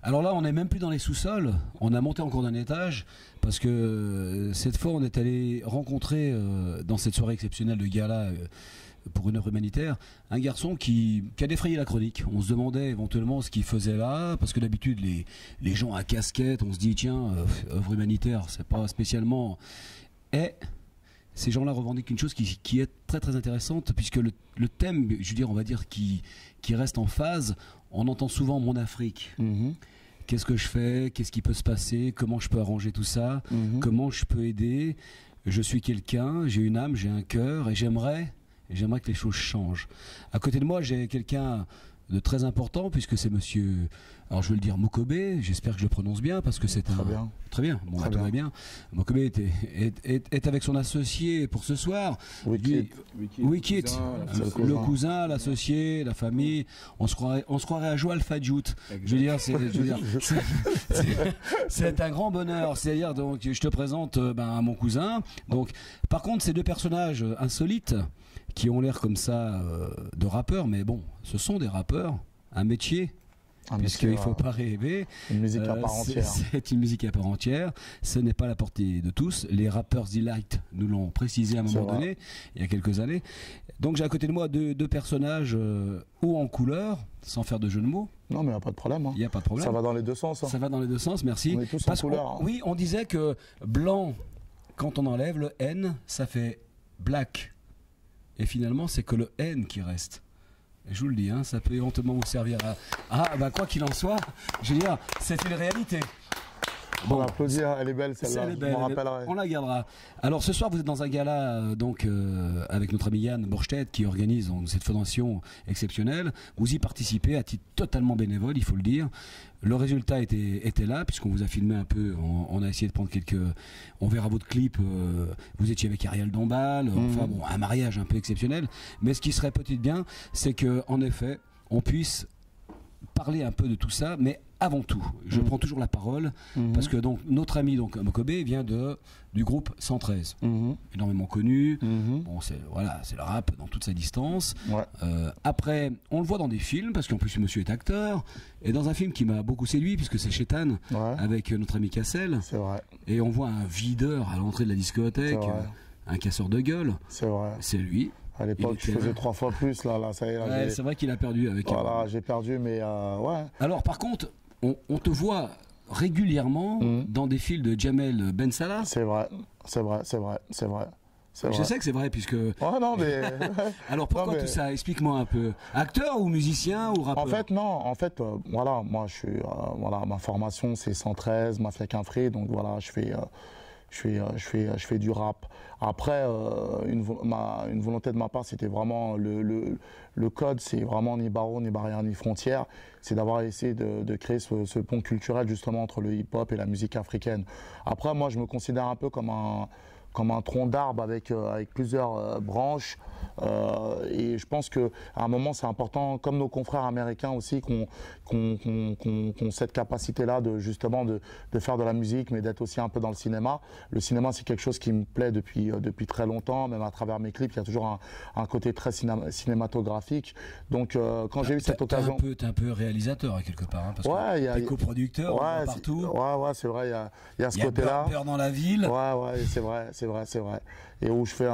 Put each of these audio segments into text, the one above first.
Alors là, on n'est même plus dans les sous-sols, on a monté encore d'un étage, parce que cette fois, on est allé rencontrer, dans cette soirée exceptionnelle de gala, pour une œuvre humanitaire, un garçon qui a défrayé la chronique. On se demandait éventuellement ce qu'il faisait là, parce que d'habitude, les gens à casquette, on se dit, tiens, œuvre humanitaire, c'est pas spécialement... Et ces gens-là revendiquent une chose qui est très très intéressante, puisque le thème, je veux dire, on va dire, qui reste en phase, on entend souvent mon Afrique. Qu'est-ce que je fais? Qu'est-ce qui peut se passer? Comment je peux arranger tout ça? Comment je peux aider? Je suis quelqu'un, j'ai une âme, j'ai un cœur, et j'aimerais que les choses changent. À côté de moi, j'ai quelqu'un de très important, puisque c'est monsieur, alors je vais le dire, Mokobé, j'espère que je le prononce bien, parce que c'est très bien. Très bien, bon, tout va bien. Mokobé est avec son associé pour ce soir. Wikit, le cousin, l'associé, la famille, on se croirait à Joal Fadjout. Je veux dire, c'est un grand bonheur. C'est-à-dire, donc, je te présente mon cousin. Donc, par contre, ces deux personnages insolites, qui ont l'air comme ça de rappeurs, mais bon, ce sont des rappeurs, un métier, puisqu'il ne faut pas rêver. Une musique à part entière. C'est une musique à part entière, ce n'est pas la portée de tous. Les rappeurs Delight nous l'ont précisé à un moment donné, il y a quelques années. Donc j'ai à côté de moi deux personnages hauts en couleur, sans faire de jeu de mots. Non mais il n'y a pas de problème. Il n'y a pas de problème. Ça va dans les deux sens. Ça va dans les deux sens, merci. On est tous en couleur. Oui, on disait que blanc, quand on enlève le N, ça fait black. Et finalement, c'est que le N qui reste. Et je vous le dis, hein, ça peut éventuellement vous servir à... quoi qu'il en soit, je veux dire, c'est une réalité. Bon, on va applaudir, elle est belle celle-là, je m'en rappellerai. On la gardera. Alors ce soir, vous êtes dans un gala avec notre ami Yann Borstedt qui organise cette fondation exceptionnelle. Vous y participez à titre totalement bénévole, il faut le dire. Le résultat était là, puisqu'on vous a filmé un peu, on a essayé de prendre quelques... On verra votre clip, vous étiez avec Ariel Dombal, enfin bon, un mariage un peu exceptionnel. Mais ce qui serait peut-être bien, c'est que en effet, on puisse parler un peu de tout ça, mais avant tout, je prends toujours la parole, parce que donc notre ami Mokobé vient du groupe 113, énormément connu. Bon, c'est le rap dans toute sa distance. Après, on le voit dans des films, parce qu'en plus ce monsieur est acteur, et dans un film qui m'a beaucoup séduit, puisque c'est Chétan, avec notre ami Cassel. C'est vrai. Et on voit un videur à l'entrée de la discothèque, un casseur de gueule. C'est vrai. C'est lui. À l'époque, je faisais 3 fois plus, là, ça y est. Ouais, c'est vrai qu'il a perdu avec. Voilà, j'ai perdu, mais ouais. Alors, par contre, on te voit régulièrement dans des films de Jamel Ben Salah. C'est vrai, c'est vrai, c'est vrai, c'est vrai. Je sais que c'est vrai, puisque... Oh non, mais... Alors, pourquoi tout ça? Explique-moi un peu. Acteur ou musicien ou rappeur? En fait, non. En fait, voilà, moi, je suis... ma formation, c'est 113, Mafia qu'un Free, donc voilà, je fais du rap. Après, une volonté de ma part, c'était vraiment le code, c'est vraiment ni barreau, ni barrière, ni frontière. C'est d'avoir essayé de créer ce pont culturel justement entre le hip-hop et la musique africaine. Après, moi, je me considère un peu comme un tronc d'arbre avec plusieurs branches. Et je pense qu'à un moment, c'est important, comme nos confrères américains aussi, qu'on cette capacité-là de justement de faire de la musique, mais d'être aussi un peu dans le cinéma. Le cinéma, c'est quelque chose qui me plaît depuis très longtemps, même à travers mes clips, il y a toujours un côté très cinématographique. Donc, quand j'ai eu cette occasion... T'es un peu réalisateur, quelque part, hein, parce que t'es coproducteur partout. Ouais, c'est vrai, il y a ce côté-là. Il y a dans la ville. Ouais, c'est vrai. Et où je suis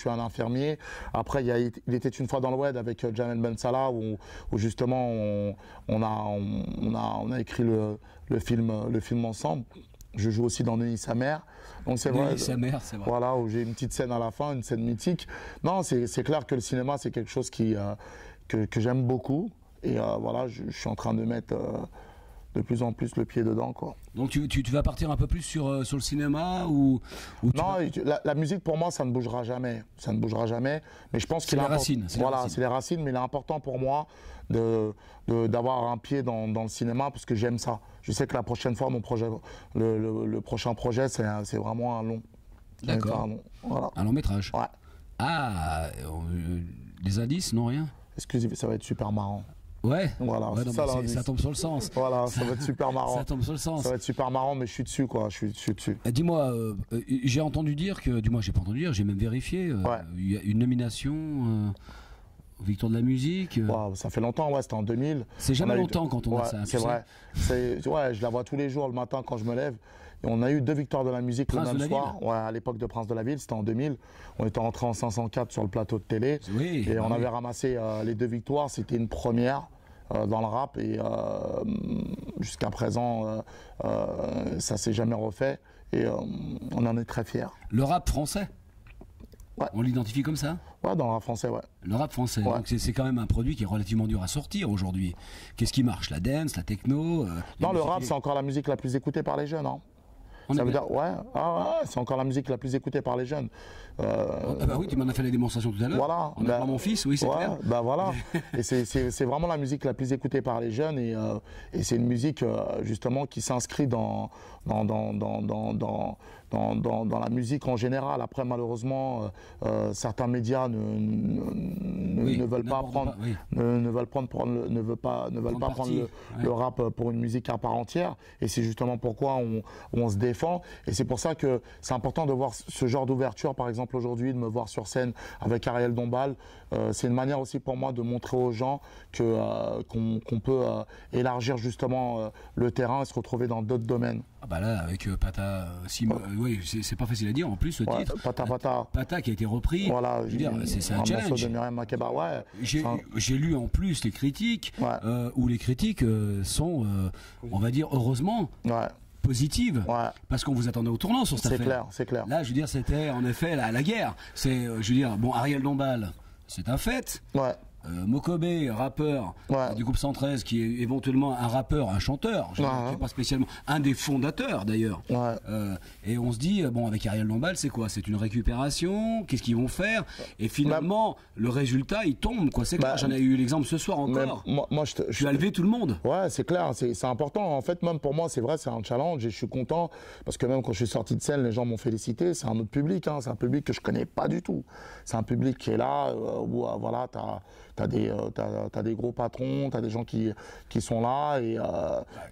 un infirmier. Après, il était une fois dans le web avec Jamel Ben Salah où justement on a écrit le film ensemble. Je joue aussi dans Neuilly sa mère. Donc c'est vrai. Sa mère, c'est vrai. Voilà, où j'ai une petite scène à la fin, une scène mythique. Non, c'est clair que le cinéma, c'est quelque chose que j'aime beaucoup. Et voilà, je suis en train de mettre de plus en plus le pied dedans, quoi. Donc tu vas partir un peu plus sur le cinéma ou non, la musique pour moi ça ne bougera jamais, mais je pense qu'il est les racines. Voilà, c'est les racines, mais il est important pour moi d'avoir un pied dans le cinéma parce que j'aime ça. Je sais que la prochaine fois le prochain projet c'est vraiment un long. D'accord. Voilà. Un long métrage. Ouais. Ah, des indices, non, rien. Excusez, ça va être super marrant. Ouais, voilà, ouais, non, ça tombe sur le sens. Voilà, ça va être super marrant. Ça tombe sur le sens. Ça va être super marrant, mais je suis dessus, quoi. Je suis dessus. Dis-moi, j'ai entendu dire que, du moins, j'ai pas entendu dire, j'ai même vérifié. Il y a une nomination Victoire de la musique. Ouais, ça fait longtemps, ouais, c'était en 2000. C'est jamais longtemps quand on a ouais, ça. C'est vrai. Ouais, je la vois tous les jours le matin quand je me lève. Et on a eu 2 victoires de la musique le même soir. Ouais, à l'époque de Prince de la Ville, c'était en 2000. On était rentré en 504 sur le plateau de télé. Oui, et on avait ramassé les 2 victoires. C'était une première dans le rap. Et jusqu'à présent, ça s'est jamais refait. Et on en est très fiers. Le rap français, ouais. On l'identifie comme ça? Ouais, dans le rap français, ouais. Le rap français, ouais. Donc c'est quand même un produit qui est relativement dur à sortir aujourd'hui. Qu'est-ce qui marche? La dance, la techno? Non, le rap, c'est encore la musique la plus écoutée par les jeunes. Hein. Ça veut dire, ouais, c'est encore la musique la plus écoutée par les jeunes. bah oui, tu m'en as fait la démonstration tout à l'heure. Voilà. On a mon fils, oui, c'est clair. Bah voilà. Et c'est vraiment la musique la plus écoutée par les jeunes et c'est une musique justement qui s'inscrit dans la musique en général. Après, malheureusement, certains médias ne veulent pas prendre, ne veulent pas prendre le rap pour une musique à part entière. Et c'est justement pourquoi on se défend. Et c'est pour ça que c'est important de voir ce genre d'ouverture, par exemple aujourd'hui, de me voir sur scène avec Ariel Dombal. C'est une manière aussi pour moi de montrer aux gens qu'on peut élargir justement le terrain et se retrouver dans d'autres domaines. Ah bah là, avec Pata, oui, c'est pas facile à dire. En plus, ce titre, Pata qui a été repris. Voilà, je veux dire, c'est un challenge. De Myriam Makeba, ouais. J'ai lu en plus les critiques, où les critiques sont, on va dire, heureusement. Ouais. Positive, parce qu'on vous attendait au tournant sur cette affaire. C'est clair. Là, je veux dire, c'était en effet la guerre. C'est, je veux dire, bon, Ariel Dombal, c'est un fait. Ouais. Mokobé, rappeur du groupe 113, qui est éventuellement un rappeur, un chanteur, qui n'est pas spécialement un des fondateurs d'ailleurs. Et on se dit, bon, avec Ariel Dombal, c'est quoi? C'est une récupération? Qu'est-ce qu'ils vont faire? Et finalement, le résultat, il tombe, quoi. C'est clair. J'en ai eu l'exemple ce soir encore. Moi, tu as levé tout le monde. Ouais, c'est clair, c'est important. En fait, même pour moi, c'est vrai, c'est un challenge et je suis content parce que même quand je suis sorti de scène, les gens m'ont félicité. C'est un autre public, hein. C'est un public que je connais pas du tout. C'est un public qui est là, où voilà, t'as des gros patrons, t'as des gens qui sont là et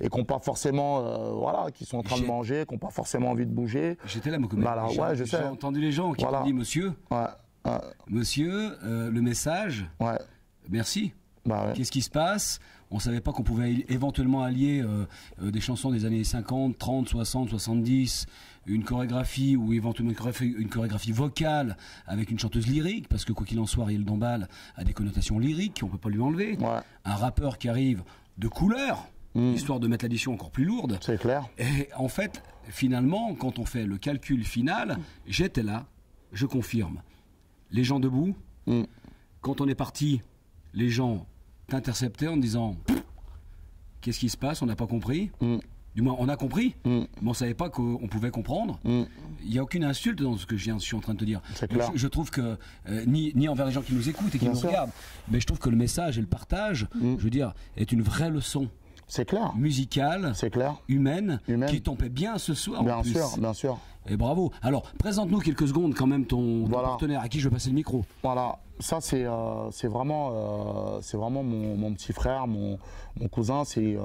qui n'ont pas forcément, voilà, qui sont en train de manger, qui n'ont pas forcément envie de bouger. J'étais là, Mokobe. Ouais, je sais. J'ai entendu les gens qui m'ont dit, monsieur, monsieur, le message, merci. Qu'est-ce qui se passe? On ne savait pas qu'on pouvait éventuellement allier des chansons des années 50, 30, 60, 70, une chorégraphie ou éventuellement une chorégraphie vocale avec une chanteuse lyrique, parce que quoi qu'il en soit, Ariel Dombal a des connotations lyriques, on ne peut pas lui enlever. Un rappeur qui arrive de couleur, histoire de mettre l'addition encore plus lourde. C'est clair. Et en fait, finalement, quand on fait le calcul final, j'étais là, je confirme. Les gens debout, quand on est parti, les gens t'interceptaient en disant qu'est-ce qui se passe, on n'a pas compris. Du moins, on a compris, mais on ne savait pas qu'on pouvait comprendre. Il n'y a aucune insulte dans ce que je suis en train de te dire. Je trouve que, ni envers les gens qui nous écoutent et qui nous regardent, mais je trouve que le message et le partage, je veux dire, est une vraie leçon. C'est clair. Musicale, humaine, qui tombait bien ce soir. Bien sûr. Et bravo. Alors, présente-nous quelques secondes quand même ton partenaire à qui je vais passer le micro. Voilà, ça c'est vraiment mon petit frère, mon cousin, c'est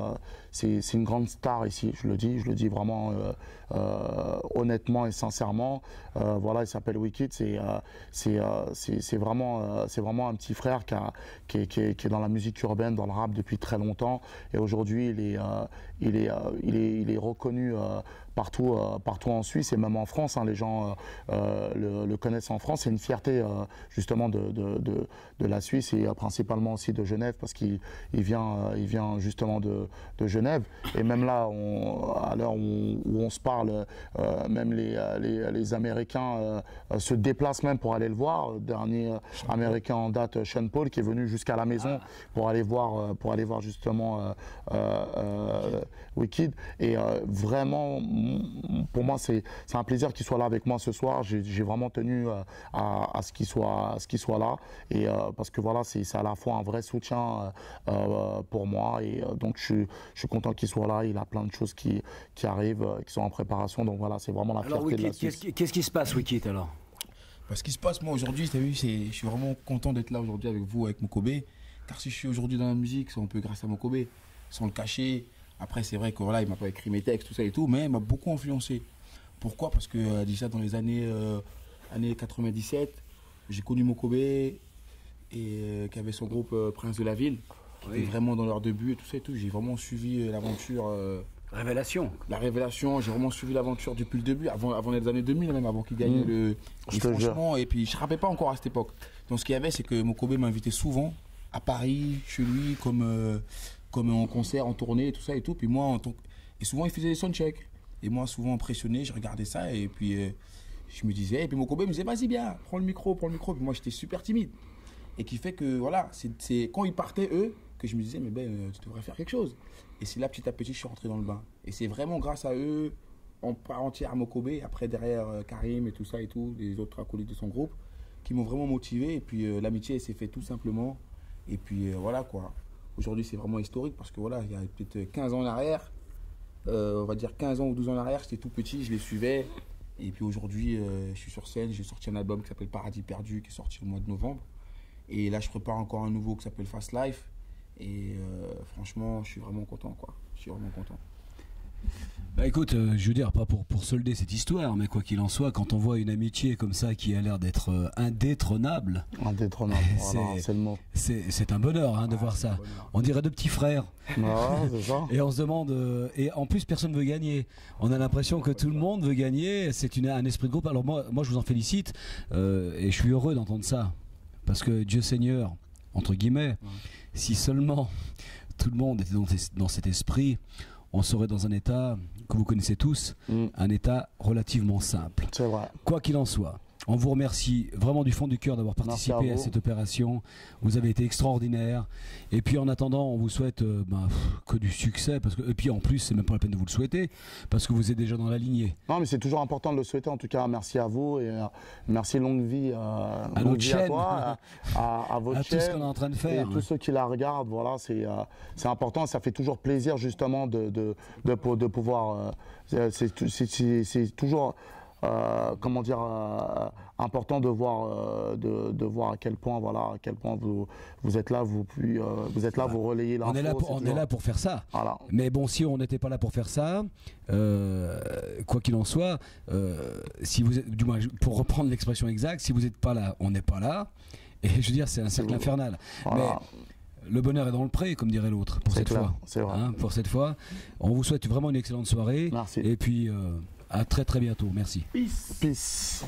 une grande star ici, je le dis vraiment honnêtement et sincèrement. Voilà, il s'appelle Wicked, c'est vraiment un petit frère qui est dans la musique urbaine, dans le rap depuis très longtemps, et aujourd'hui il est reconnu partout en Suisse et même en France, hein, les gens le connaissent en France. C'est une fierté justement de la Suisse et principalement aussi de Genève, parce qu'il vient justement de Genève. Et même là, à l'heure où on se parle, même les Américains se déplacent même pour aller le voir. Le dernier Américain en date, Sean Paul, qui est venu jusqu'à la maison pour aller voir justement Wicked. Et vraiment, pour moi, c'est un plaisir qu'il soit là avec moi ce soir. J'ai vraiment tenu à ce qu'il soit là, et parce que voilà, c'est à la fois un vrai soutien pour moi, et donc je suis content qu'il soit là. Il a plein de choses qui arrivent, qui sont en préparation, donc voilà, c'est vraiment la fierté de la Suisse. Qu'est-ce qui se passe, Wicked, alors? Ce qui se passe, moi aujourd'hui, tu as vu, je suis vraiment content d'être là aujourd'hui avec vous, avec Mokobe, car si je suis aujourd'hui dans la musique, c'est un peu grâce à Mokobe, sans le cacher. Après, c'est vrai que voilà, il m'a pas écrit mes textes, tout ça et tout, mais il m'a beaucoup influencé. Pourquoi? Parce que déjà dans les années 97, j'ai connu Mokobe, et qui avait son groupe Prince de la Ville. Oui. Et vraiment dans leur début et tout ça et tout. J'ai vraiment suivi l'aventure. Révélation. La révélation, j'ai vraiment suivi l'aventure depuis le début, avant les années 2000 même, avant qu'il gagne le... Je Et te jure. franchement, et puis je ne rappais pas encore à cette époque. Donc ce qu'il y avait, c'est que Mokobe m'invitait souvent à Paris, chez lui, comme en concert, en tournée et tout ça et tout. Puis moi, et souvent il faisait des soundchecks. Et moi, souvent impressionné, je regardais ça et puis je me disais, et puis Mokobe me disait, vas-y bien, prends le micro. Puis moi j'étais super timide. Et qui fait que voilà, c'est quand ils partaient eux, que je me disais, mais ben, tu devrais faire quelque chose. Et c'est là, petit à petit, je suis rentré dans le bain. Et c'est vraiment grâce à eux, en part entière à Mokobe, après derrière Karim et tout ça et tout, les autres acolytes de son groupe, qui m'ont vraiment motivé. Et puis l'amitié, elle s'est faite tout simplement. Et puis voilà quoi. Aujourd'hui, c'est vraiment historique parce que voilà, il y a peut-être 15 ans en arrière, on va dire 15 ans ou 12 ans en arrière, j'étais tout petit, je les suivais. Et puis aujourd'hui, je suis sur scène, j'ai sorti un album qui s'appelle Paradis Perdu, qui est sorti au mois de novembre. Et là, je prépare encore un nouveau qui s'appelle Fast Life. Et franchement, je suis vraiment content, quoi. Je suis vraiment content. Bah écoute, je veux dire, pas pour solder cette histoire, mais quoi qu'il en soit, quand on voit une amitié comme ça qui a l'air d'être indétrônable, Indétrônable, voilà, c'est le mot. c'est un bonheur hein, de voir ça. On dirait deux petits frères. Ouais, c'est ça. Et on se demande, et en plus personne ne veut gagner. On a l'impression que tout le monde veut gagner. C'est un esprit de groupe. Alors moi je vous en félicite et je suis heureux d'entendre ça. Parce que Dieu Seigneur, entre guillemets, si seulement tout le monde était dans cet esprit, on serait dans un état que vous connaissez tous, un état relativement simple. C'est vrai. Quoi qu'il en soit, on vous remercie vraiment du fond du cœur d'avoir participé à cette opération. Vous avez été extraordinaire. Et puis en attendant, on vous souhaite que du succès. Et puis en plus, c'est même pas la peine de vous le souhaiter, parce que vous êtes déjà dans la lignée. Non, mais c'est toujours important de le souhaiter. En tout cas, merci à vous et merci longue vie à longue notre vie chaîne, à toi, à votre à chaîne. tout ce qu'on est en train de faire. Et tous ceux qui la regardent, voilà, c'est important. Ça fait toujours plaisir justement de pouvoir. C'est toujours. Comment dire, important de voir à quel point vous êtes là, vous relayez l'info. On est là pour faire ça. Voilà. Mais bon, si on n'était pas là pour faire ça, quoi qu'il en soit, si vous êtes, du moins pour reprendre l'expression exacte, si vous n'êtes pas là, on n'est pas là. Et je veux dire, c'est un cercle infernal. Voilà. Mais le bonheur est dans le pré, comme dirait l'autre, pour cette fois. C'est vrai. Hein, pour cette fois, on vous souhaite vraiment une excellente soirée. Merci. Et puis à très très bientôt. Merci. Peace.